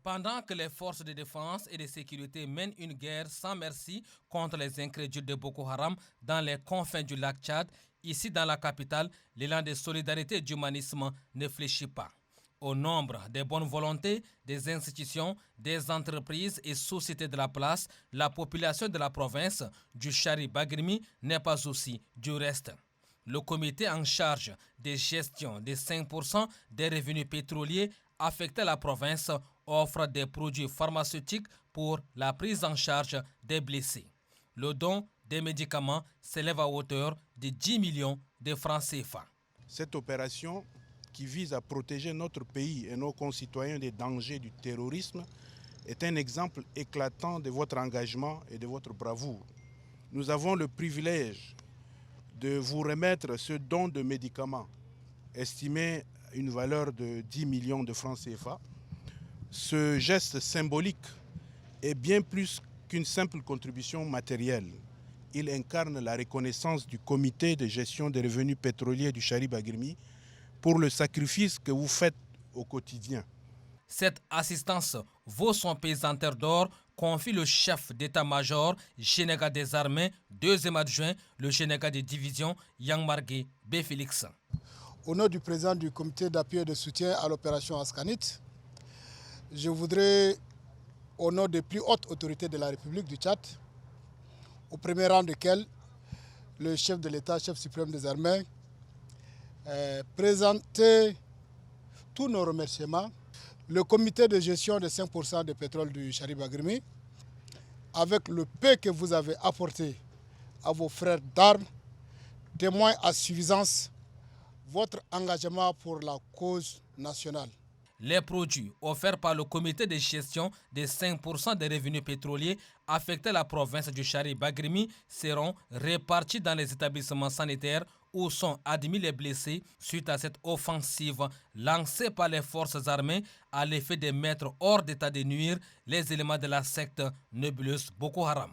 Pendant que les forces de défense et de sécurité mènent une guerre sans merci contre les incrédules de Boko Haram dans les confins du lac Tchad, ici dans la capitale, l'élan de solidarité et d'humanisme ne fléchit pas. Au nombre des bonnes volontés, des institutions, des entreprises et sociétés de la place, la population de la province du Chari-Bagrimi n'est pas aussi du reste. Le comité en charge des gestions des 5% des revenus pétroliers affectés à la province offre des produits pharmaceutiques pour la prise en charge des blessés. Le don des médicaments s'élève à hauteur de 10 millions de francs CFA. Cette opération qui vise à protéger notre pays et nos concitoyens des dangers du terrorisme est un exemple éclatant de votre engagement et de votre bravoure. Nous avons le privilège de vous remettre ce don de médicaments estimé à une valeur de 10 millions de francs CFA. Ce geste symbolique est bien plus qu'une simple contribution matérielle. Il incarne la reconnaissance du comité de gestion des revenus pétroliers du Chari-Bagrimi pour le sacrifice que vous faites au quotidien. Cette assistance vaut son pesanteur d'or, confie le chef d'état-major général des armées, deuxième adjoint, le général de division Yang Margué B. Félix. Au nom du président du comité d'appui et de soutien à l'opération Ascanit, je voudrais, au nom des plus hautes autorités de la République du Tchad, au premier rang desquelles le chef de l'État, chef suprême des armées, présenter tous nos remerciements. Le comité de gestion des 5% de pétrole du Chari-Bagrimi, avec le peu que vous avez apporté à vos frères d'armes, témoigne à suffisance votre engagement pour la cause nationale. Les produits offerts par le comité de gestion des 5% des revenus pétroliers affectés à la province du Chari-Bagrimi seront répartis dans les établissements sanitaires où sont admis les blessés suite à cette offensive lancée par les forces armées à l'effet de mettre hors d'état de nuire les éléments de la secte nébuleuse Boko Haram.